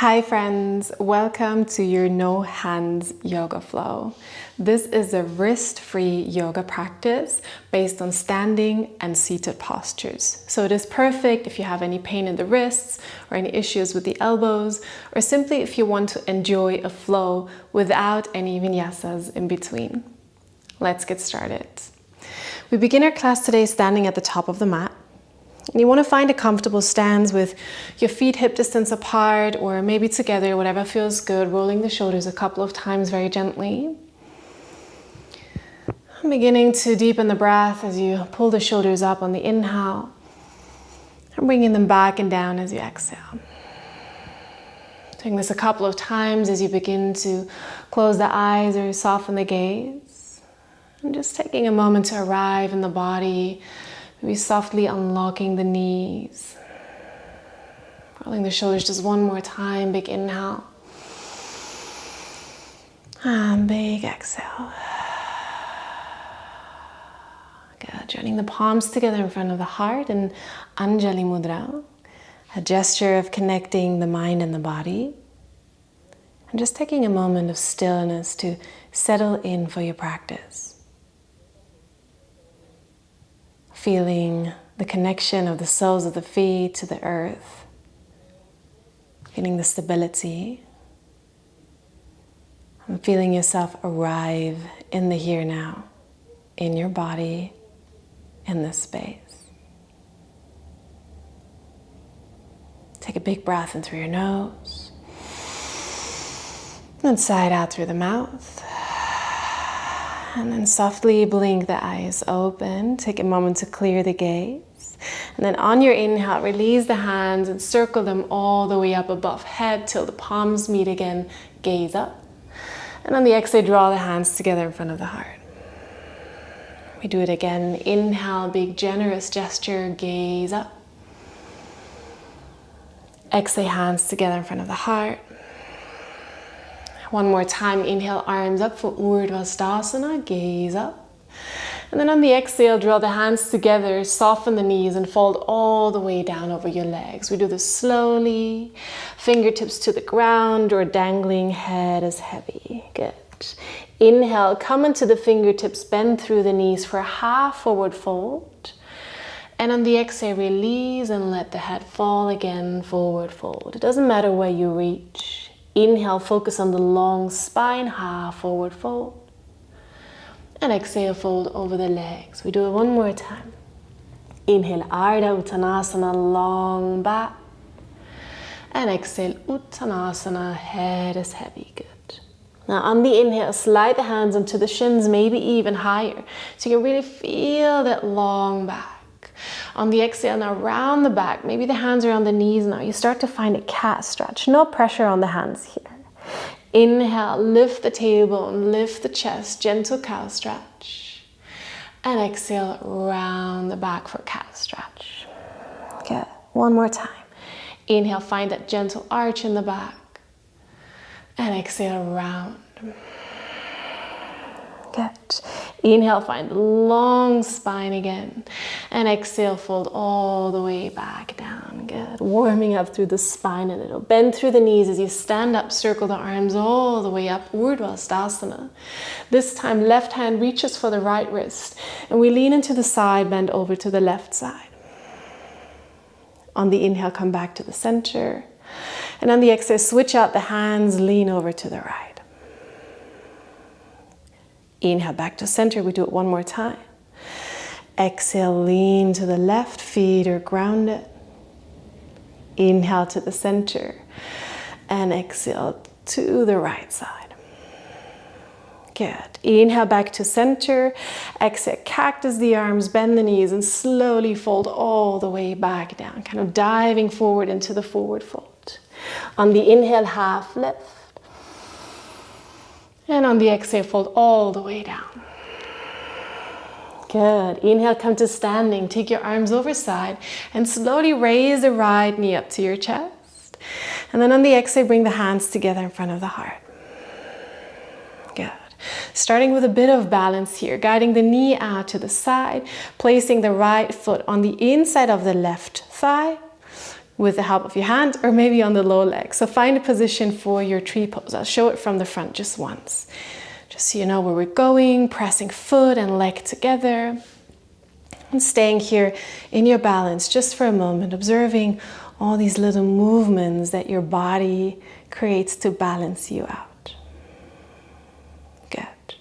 Hi friends, welcome to your no hands yoga flow. This is a wrist-free yoga practice based on standing and seated postures. So it is perfect if you have any pain in the wrists or any issues with the elbows, or simply if you want to enjoy a flow without any vinyasas in between. Let's get started. We begin our class today standing at the top of the mat. And you want to find a comfortable stance with your feet hip distance apart or maybe together, whatever feels good, rolling the shoulders a couple of times very gently. Beginning to deepen the breath as you pull the shoulders up on the inhale and bringing them back and down as you exhale. Doing this a couple of times as you begin to close the eyes or soften the gaze. And just taking a moment to arrive in the body. Maybe softly unlocking the knees. Rolling the shoulders just one more time. Big inhale. And big exhale. Good. Joining the palms together in front of the heart in Anjali Mudra. A gesture of connecting the mind and the body. And just taking a moment of stillness to settle in for your practice. Feeling the connection of the soles of the feet to the earth. Feeling the stability. And feeling yourself arrive in the here now, in your body, in this space. Take a big breath in through your nose. And sigh out through the mouth. And then softly blink the eyes open. Take a moment to clear the gaze. And then on your inhale, release the hands and circle them all the way up above head till the palms meet again. Gaze up. And on the exhale, draw the hands together in front of the heart. We do it again. Inhale, big generous gesture. Gaze up. Exhale, hands together in front of the heart. One more time, inhale, arms up for Urdhva, gaze up. And then on the exhale, draw the hands together, soften the knees and fold all the way down over your legs. We do this slowly, fingertips to the ground or dangling, head is heavy. Good. Inhale, come into the fingertips, bend through the knees for a half forward fold. And on the exhale, release and let the head fall again, forward fold. It doesn't matter where you reach. Inhale, focus on the long spine, half forward fold. And exhale, fold over the legs. We do it one more time. Inhale, Ardha Uttanasana, long back. And exhale, Uttanasana, head is heavy. Good. Now on the inhale, slide the hands onto the shins, maybe even higher. So you can really feel that long back. On the exhale, now round the back, maybe the hands are on the knees now. You start to find a cat stretch. No pressure on the hands here. Inhale, lift the tailbone, lift the chest, gentle cow stretch. And exhale, round the back for cat stretch. Good. One more time. Inhale, find that gentle arch in the back. And exhale, round. Good. Inhale, find the long spine again. And exhale, fold all the way back down. Good. Warming up through the spine a little. Bend through the knees as you stand up. Circle the arms all the way up. Urdhva. This time, left hand reaches for the right wrist. And we lean into the side, bend over to the left side. On the inhale, come back to the center. And on the exhale, switch out the hands, lean over to the right. Inhale, back to center. We do it one more time. Exhale, lean to the left, feet are grounded. Inhale to the center. And exhale to the right side. Good. Inhale, back to center. Exhale, cactus the arms, bend the knees, and slowly fold all the way back down. Kind of diving forward into the forward fold. On the inhale, half lift. And on the exhale, fold all the way down. Good. Inhale, come to standing. Take your arms over side and slowly raise the right knee up to your chest. And then on the exhale, bring the hands together in front of the heart. Good. Starting with a bit of balance here, guiding the knee out to the side, placing the right foot on the inside of the left thigh, with the help of your hand or maybe on the low leg. So find a position for your tree pose. I'll show it from the front just once. Just so you know where we're going, pressing foot and leg together. And staying here in your balance just for a moment, observing all these little movements that your body creates to balance you out. Good.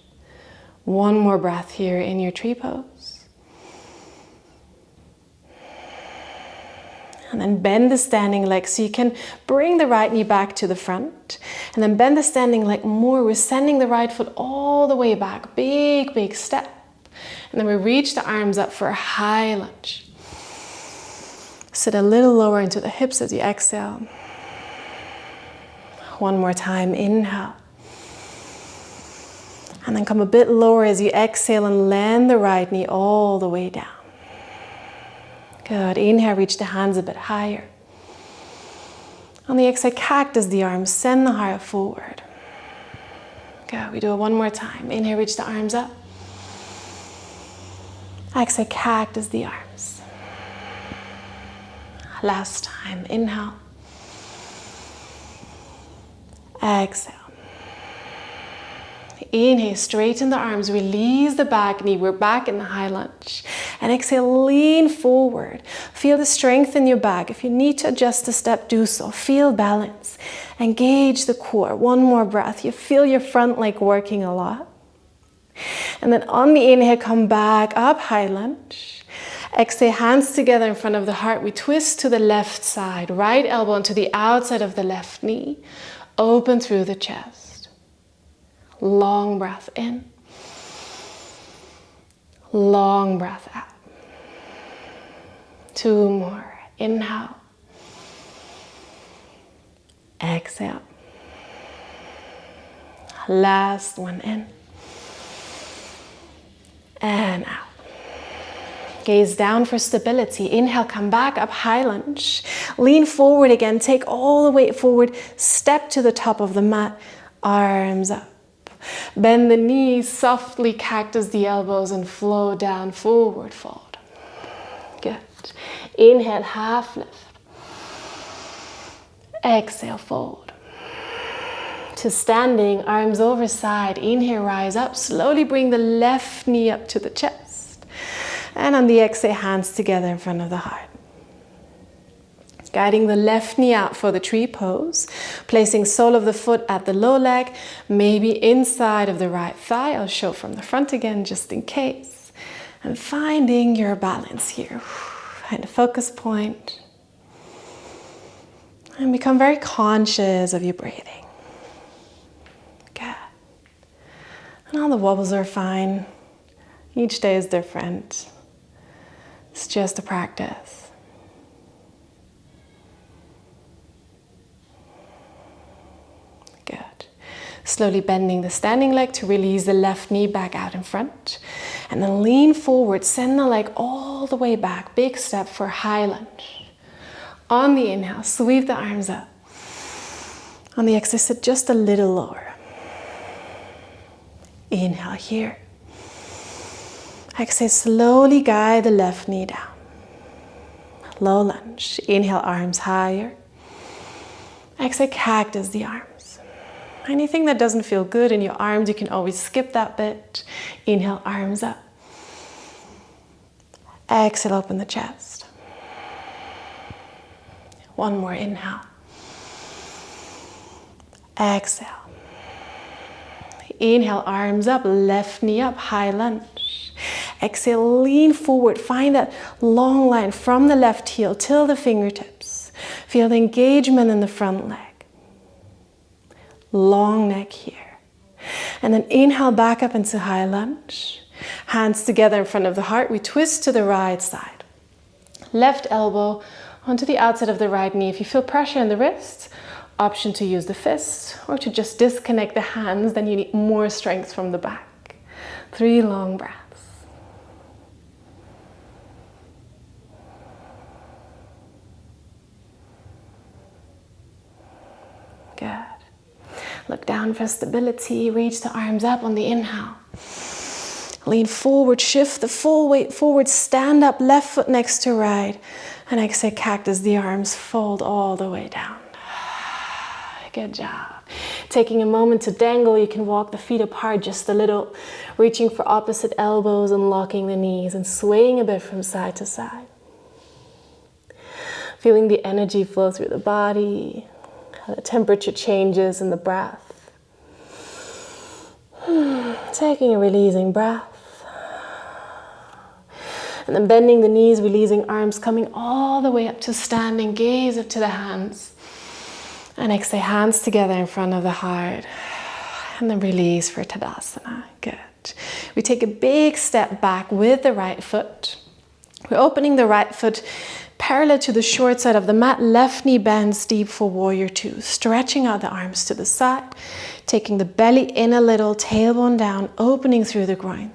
One more breath here in your tree pose. And then bend the standing leg so you can bring the right knee back to the front. And then bend the standing leg more. We're sending the right foot all the way back. Big, big step. And then we reach the arms up for a high lunge. Sit a little lower into the hips as you exhale. One more time, inhale. And then come a bit lower as you exhale and land the right knee all the way down. Good, inhale, reach the hands a bit higher. On the exhale, cactus the arms, send the heart forward. Good, we do it one more time. Inhale, reach the arms up. Exhale, cactus the arms. Last time, inhale. Exhale. Inhale, straighten the arms, release the back knee. We're back in the high lunge. And exhale, lean forward. Feel the strength in your back. If you need to adjust a step, do so. Feel balance. Engage the core. One more breath. You feel your front leg working a lot. And then on the inhale, come back up, high lunge. Exhale, hands together in front of the heart. We twist to the left side, right elbow onto the outside of the left knee. Open through the chest. Long breath in. Long breath out. 2 more. Inhale. Exhale. Last one in. And out. Gaze down for stability. Inhale, come back up, high lunge. Lean forward again, take all the weight forward. Step to the top of the mat, arms up. Bend the knees, softly cactus the elbows and flow down, forward fold. Good. Inhale, half lift. Exhale, fold. To standing, arms over side. Inhale, rise up. Slowly bring the left knee up to the chest. And on the exhale, hands together in front of the heart. Guiding the left knee out for the tree pose. Placing sole of the foot at the low leg, maybe inside of the right thigh. I'll show from the front again, just in case. And finding your balance here. Find a focus point. And become very conscious of your breathing. Good. And all the wobbles are fine. Each day is different. It's just a practice. Good. Slowly bending the standing leg to release the left knee back out in front. And then lean forward, send the leg all the way back. Big step for high lunge. On the inhale, sweep the arms up. On the exhale, sit just a little lower. Inhale here. Exhale, slowly guide the left knee down. Low lunge. Inhale, arms higher. Exhale, cactus the arms. Anything that doesn't feel good in your arms, you can always skip that bit. Inhale, arms up. Exhale, open the chest. One more inhale. Exhale. Inhale, arms up, left knee up, high lunge. Exhale, lean forward. Find that long line from the left heel till the fingertips. Feel the engagement in the front leg. Long neck here. And then inhale back up into high lunge. Hands together in front of the heart. We twist to the right side. Left elbow onto the outside of the right knee. If you feel pressure in the wrists, option to use the fists or to just disconnect the hands, then you need more strength from the back. 3 long breaths. Good. Look down for stability. Reach the arms up on the inhale. Lean forward, shift the full weight forward, stand up, left foot next to right. And exhale, cactus the arms, fold all the way down. Good job. Taking a moment to dangle, you can walk the feet apart just a little, reaching for opposite elbows and locking the knees and swaying a bit from side to side. Feeling the energy flow through the body, how the temperature changes in the breath. Taking a releasing breath. And then bending the knees, releasing arms, coming all the way up to standing, gaze up to the hands. And exhale, hands together in front of the heart. And then release for Tadasana. Good. We take a big step back with the right foot. We're opening the right foot parallel to the short side of the mat. Left knee bends deep for warrior two. Stretching out the arms to the side. Taking the belly in a little, tailbone down, opening through the groins.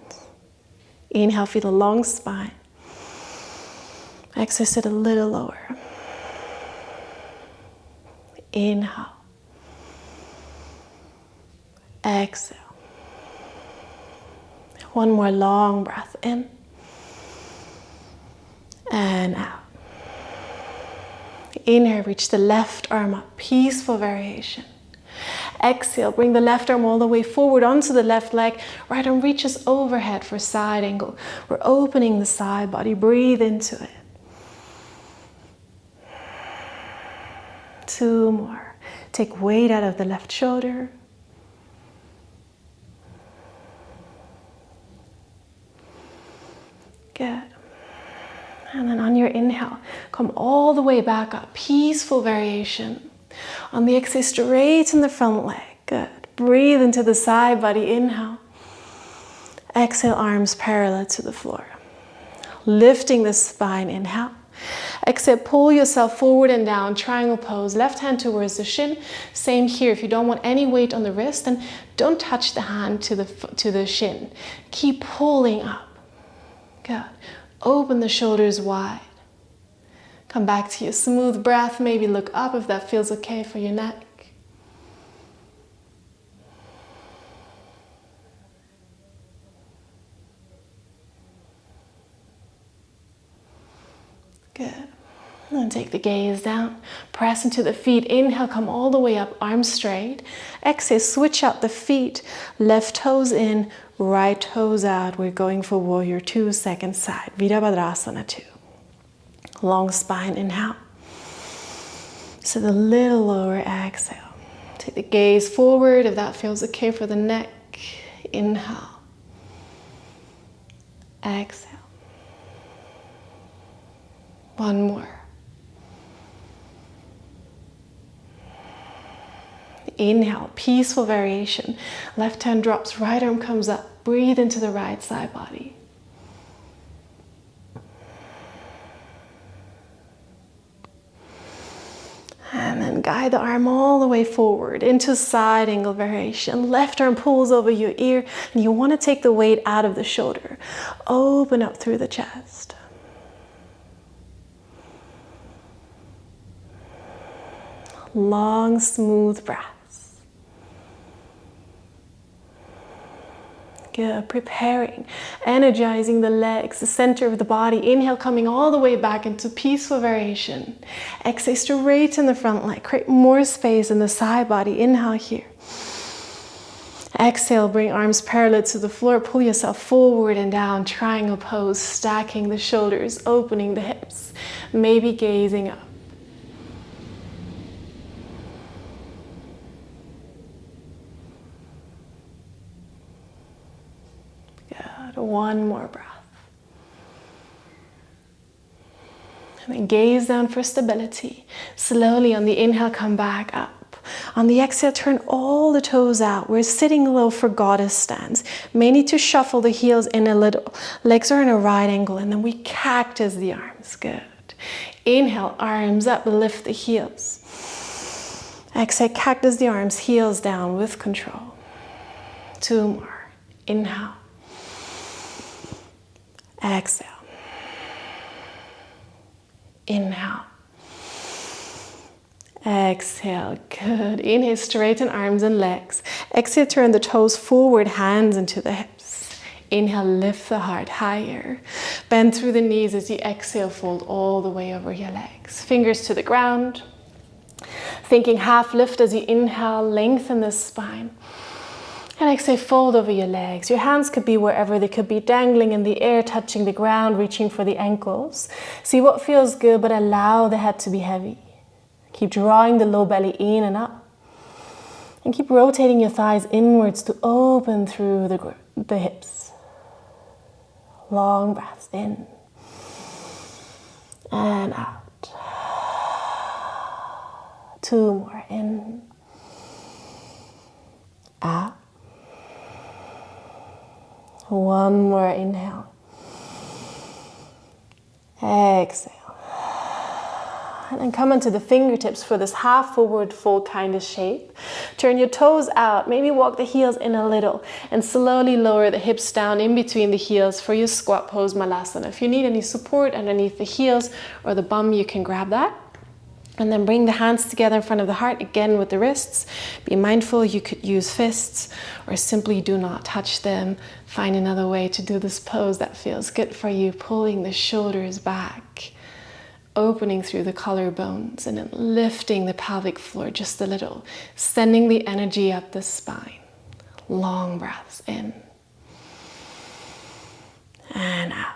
Inhale, feel the long spine. Exhale, sit a little lower. Inhale. Exhale. One more long breath in. And out. Inhale, reach the left arm up, peaceful variation. Exhale, bring the left arm all the way forward onto the left leg. Right arm reaches overhead for side angle. We're opening the side body, breathe into it. 2 more. Take weight out of the left shoulder. Good. And then on your inhale, come all the way back up, peaceful variation. On the exhale, straighten the front leg. Good. Breathe into the side body. Inhale. Exhale, arms parallel to the floor. Lifting the spine. Inhale. Exhale, pull yourself forward and down. Triangle pose. Left hand towards the shin. Same here. If you don't want any weight on the wrist, then don't touch the hand to the shin. Keep pulling up. Good. Open the shoulders wide. Come back to your smooth breath. Maybe look up if that feels okay for your neck. Good. And take the gaze down. Press into the feet. Inhale, come all the way up, arms straight. Exhale, switch out the feet. Left toes in, right toes out. We're going for warrior two, second side. Virabhadrasana 2. Long spine, inhale. Sit a little lower, exhale. Take the gaze forward if that feels okay for the neck. Inhale. Exhale. One more. Inhale, peaceful variation. Left hand drops, right arm comes up. Breathe into the right side body. And then guide the arm all the way forward into side angle variation. Left arm pulls over your ear, and you want to take the weight out of the shoulder. Open up through the chest. Long, smooth breaths. Good. Preparing, energizing the legs, the center of the body. Inhale, coming all the way back into peaceful variation. Exhale, straighten the front leg. Create more space in the side body. Inhale here. Exhale, bring arms parallel to the floor. Pull yourself forward and down. Triangle pose, stacking the shoulders, opening the hips. Maybe gazing up. One more breath. And then gaze down for stability. Slowly on the inhale, come back up. On the exhale, turn all the toes out. We're sitting low for goddess stance. May need to shuffle the heels in a little. Legs are in a right angle, and then we cactus the arms. Good. Inhale, arms up, lift the heels. Exhale, cactus the arms, heels down with control. 2 more. Inhale. Exhale. Inhale. Exhale. Good. Inhale, straighten arms and legs. Exhale, turn the toes forward, hands into the hips. Inhale, lift the heart higher. Bend through the knees as you exhale, fold all the way over your legs. Fingers to the ground. Thinking half lift as you inhale, lengthen the spine. And exhale, fold over your legs. Your hands could be wherever. They could be dangling in the air, touching the ground, reaching for the ankles. See what feels good, but allow the head to be heavy. Keep drawing the low belly in and up. And keep rotating your thighs inwards to open through the hips. Long breaths in and out. 2 more, in, out. 1 more, inhale. Exhale. And then come into the fingertips for this half forward fold kind of shape. Turn your toes out, maybe walk the heels in a little, and slowly lower the hips down in between the heels for your squat pose malasana. If you need any support underneath the heels or the bum, you can grab that. And then bring the hands together in front of the heart, again with the wrists. Be mindful, you could use fists or simply do not touch them. Find another way to do this pose that feels good for you. Pulling the shoulders back, opening through the collarbones, and then lifting the pelvic floor just a little. Sending the energy up the spine. Long breaths in and out.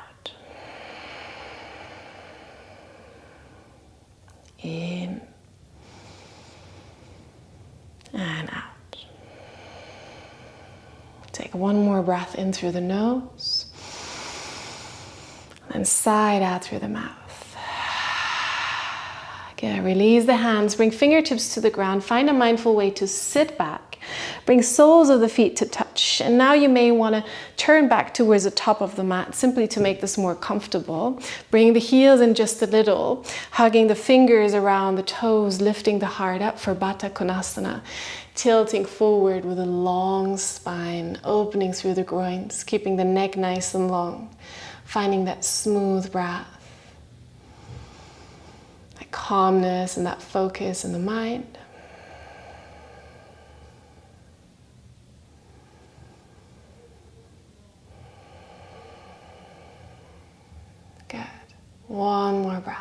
In and out. Take 1 more breath in through the nose, and side out through the mouth. Good. Release the hands, bring fingertips to the ground, find a mindful way to sit back. Bring soles of the feet to touch. And now you may want to turn back towards the top of the mat, simply to make this more comfortable. Bring the heels in just a little, hugging the fingers around the toes, lifting the heart up for Baddha Konasana. Tilting forward with a long spine, opening through the groins, keeping the neck nice and long. Finding that smooth breath, that calmness and that focus in the mind. Good. 1 more breath.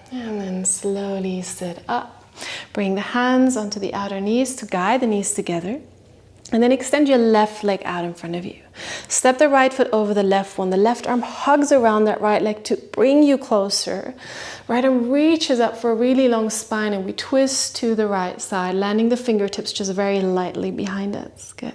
And then slowly sit up. Bring the hands onto the outer knees to guide the knees together. And then extend your left leg out in front of you. Step the right foot over the left one. The left arm hugs around that right leg to bring you closer. Right arm reaches up for a really long spine, and we twist to the right side, landing the fingertips just very lightly behind us. Good.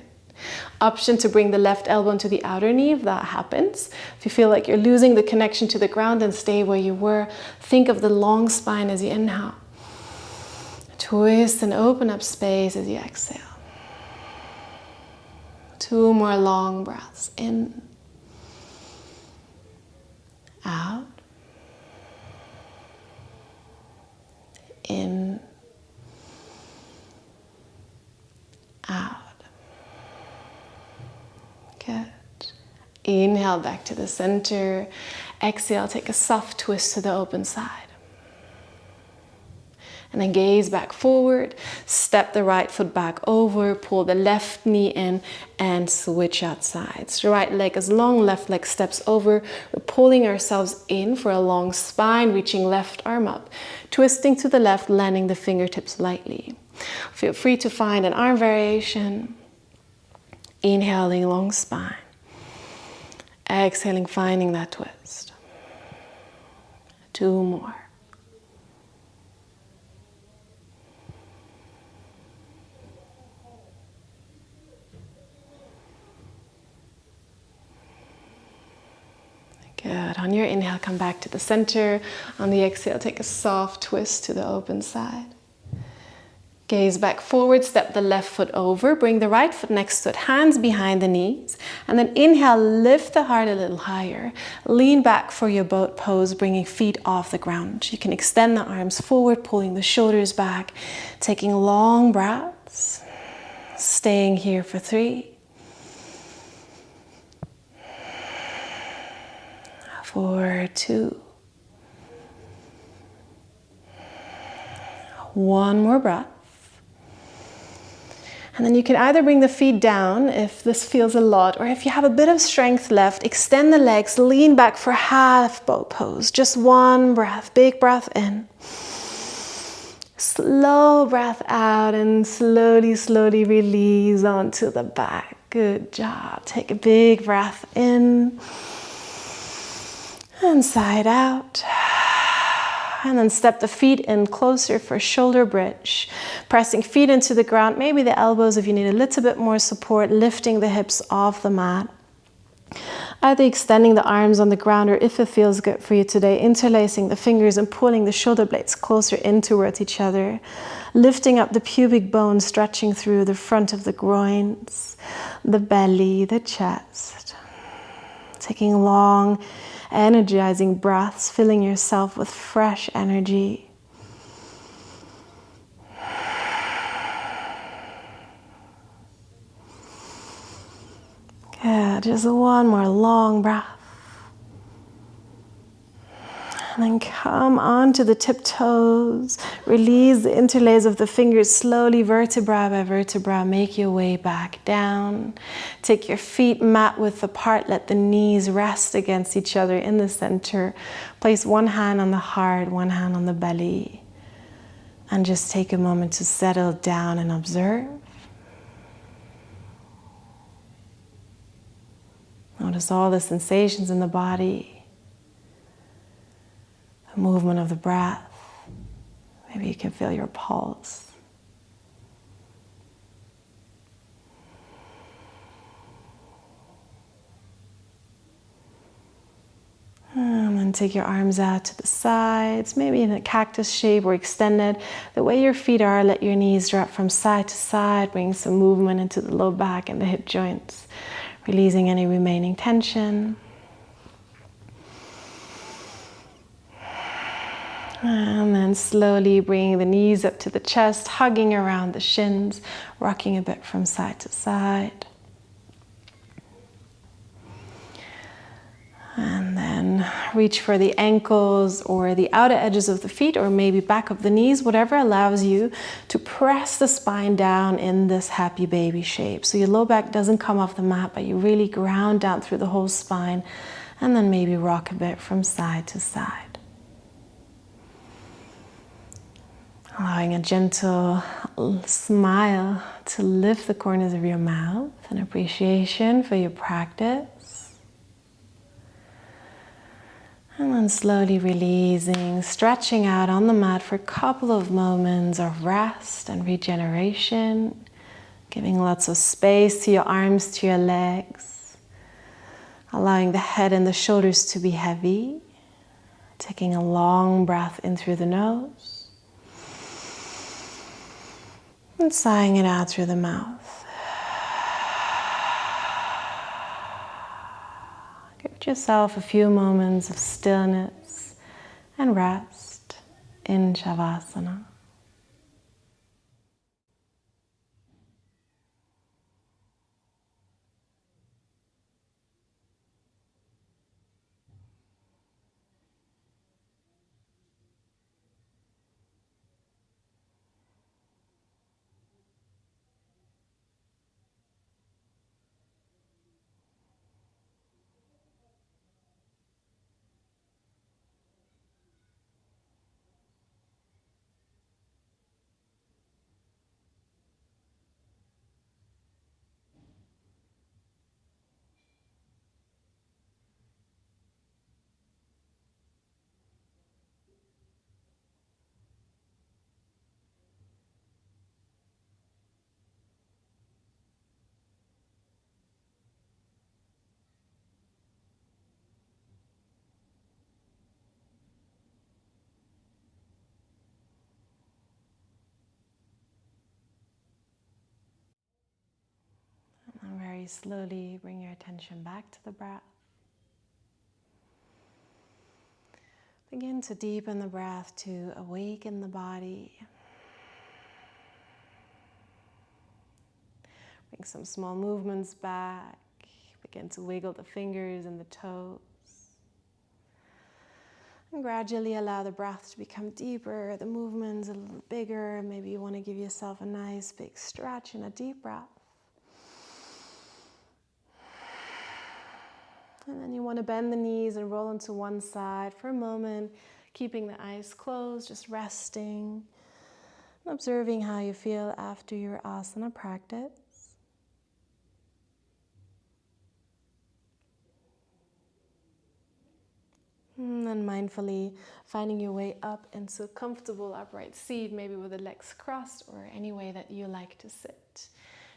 Option to bring the left elbow into the outer knee if that happens. If you feel like you're losing the connection to the ground, then stay where you were. Think of the long spine as you inhale. Twist and open up space as you exhale. 2 more long breaths in, out, in, out. Good. Inhale back to the center. Exhale, take a soft twist to the open side. And then gaze back forward. Step the right foot back over. Pull the left knee in and switch out sides. The right leg is long, left leg steps over. We're pulling ourselves in for a long spine, reaching left arm up. Twisting to the left, landing the fingertips lightly. Feel free to find an arm variation. Inhaling, long spine. Exhaling, finding that twist. 2 more. Good. On your inhale, come back to the center. On the exhale, take a soft twist to the open side. Gaze back forward, step the left foot over, bring the right foot next to it, hands behind the knees, and then inhale, lift the heart a little higher. Lean back for your boat pose, bringing feet off the ground. You can extend the arms forward, pulling the shoulders back, taking long breaths, staying here for 3, 4, 2, 1 more breath. And then you can either bring the feet down if this feels a lot, or if you have a bit of strength left, extend the legs, lean back for half boat pose. Just one breath, big breath in. Slow breath out and slowly, slowly release onto the back. Good job. Take a big breath in and side out. And then step the feet in closer for shoulder bridge. Pressing feet into the ground, maybe the elbows if you need a little bit more support, lifting the hips off the mat. Either extending the arms on the ground, or if it feels good for you today, interlacing the fingers and pulling the shoulder blades closer in towards each other. Lifting up the pubic bone, stretching through the front of the groins, the belly, the chest. Taking long, energizing breaths, filling yourself with fresh energy. Good, just one more long breath. And then come onto the tiptoes. Release the interlace of the fingers slowly, vertebra by vertebra. Make your way back down. Take your feet mat width apart. Let the knees rest against each other in the center. Place one hand on the heart, one hand on the belly. And just take a moment to settle down and observe. Notice all the sensations in the body, the movement of the breath. Maybe you can feel your pulse. And then take your arms out to the sides, maybe in a cactus shape or extended. The way your feet are, let your knees drop from side to side. Bring some movement into the low back and the hip joints. Releasing any remaining tension. And then slowly bringing the knees up to the chest, hugging around the shins, rocking a bit from side to side. And then reach for the ankles or the outer edges of the feet, or maybe back of the knees, whatever allows you to press the spine down in this happy baby shape. So your low back doesn't come off the mat, but you really ground down through the whole spine, and then maybe rock a bit from side to side. Allowing a gentle smile to lift the corners of your mouth, an appreciation for your practice. And then slowly releasing, stretching out on the mat for a couple of moments of rest and regeneration. Giving lots of space to your arms, to your legs. Allowing the head and the shoulders to be heavy. Taking a long breath in through the nose. And sighing it out through the mouth. Give yourself a few moments of stillness and rest in Shavasana. And very slowly bring your attention back to the breath. Begin to deepen the breath to awaken the body. Bring some small movements back. Begin to wiggle the fingers and the toes. And gradually allow the breath to become deeper, the movements a little bigger. Maybe you want to give yourself a nice big stretch and a deep breath. And then you want to bend the knees and roll onto one side for a moment, keeping the eyes closed, just resting and observing how you feel after your asana practice. And then mindfully finding your way up into a comfortable upright seat, maybe with the legs crossed or any way that you like to sit.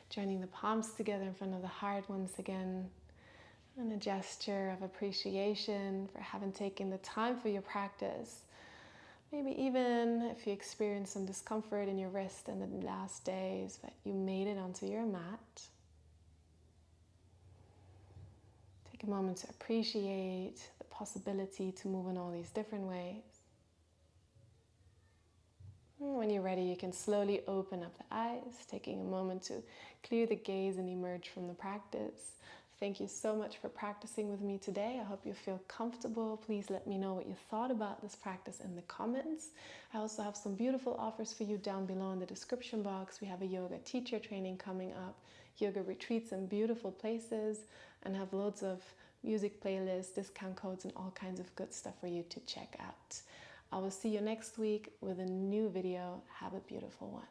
Joining the palms together in front of the heart once again. And a gesture of appreciation for having taken the time for your practice. Maybe even if you experience some discomfort in your wrist in the last days, but you made it onto your mat. Take a moment to appreciate the possibility to move in all these different ways. And when you're ready, you can slowly open up the eyes, taking a moment to clear the gaze and emerge from the practice. Thank you so much for practicing with me today. I hope you feel comfortable. Please let me know what you thought about this practice in the comments. I also have some beautiful offers for you down below in the description box. We have a yoga teacher training coming up, yoga retreats in beautiful places, and have loads of music playlists, discount codes, and all kinds of good stuff for you to check out. I will see you next week with a new video. Have a beautiful one.